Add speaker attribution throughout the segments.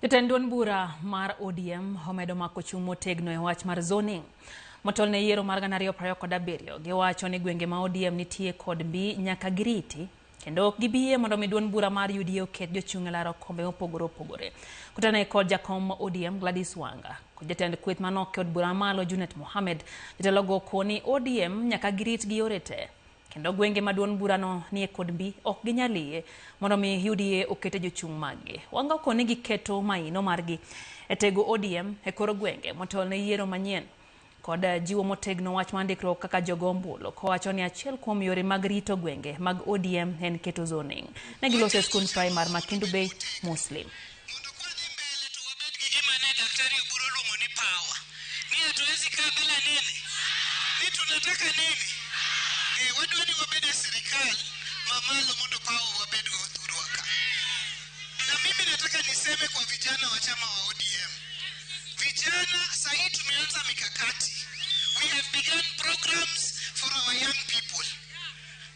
Speaker 1: Jatend duond bura mar ODM omedo mako chung' motegno e wach mar zoning. Motol ne yiero mar 2027 giwacho ni gwenge ma ODM nitie kod mbi nyaka giriti kendo ok gibie mondo mi duond bura mar UDA oket jochung' e laro kombe mopogore opogore. Kutane kod jakom ODM Gladys Wanga kod jatend kweth manok od bura malo Junet Mohamed, jatelo go koni ODM nyaka girit gi yore te. Kendo gwenge ma duond bura no nie kod mbi ok ginyalie mondo mi UDA okete jochung' maggi. Wanga koni giketo maino margi e tego ODM e koro gwenge motol ne yiero manyien kod jiwo motegno wach mandikruok kaka jogombolo kowacho ni achiel kuom yore mag rito gwenge mag ODM en keto zoning. Ne gilose skul primar ma Kendu Bay Muslim.
Speaker 2: Wadwani wabede serikali mamalo mondo pao wabede udhuruaka. Na mimi nataka niseme kwa vijana wa chama wa ODM. Vijana sahi tumeanza mikakati. We have begun programs for our young people.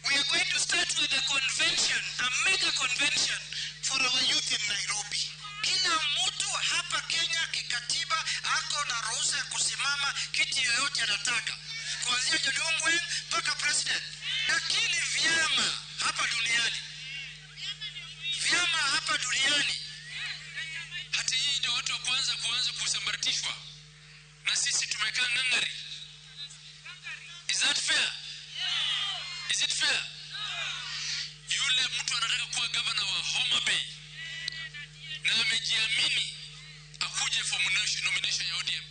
Speaker 2: We are going to start with a convention, a mega convention for our youth in Nairobi. Kila mtu hapa Kenya kikatiba ako na ruhusa ya kusimama kiti yoyote anataka. Kuanzia Jodongwe mpaka president. Lakini vyama hapa duniani hata hii ndio watu wa kwanza kusambaratishwa na sisi tumekaa ngangari. Is that fair? Is it fair? Yule mtu anataka kuwa governor wa Homa Bay na amejiamini akuje for nomination ya ODM.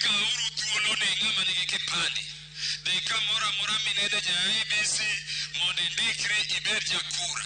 Speaker 2: Kauru tuolone ngama nikipande. They come mora minede ja IBC monde ndikre iberja kura.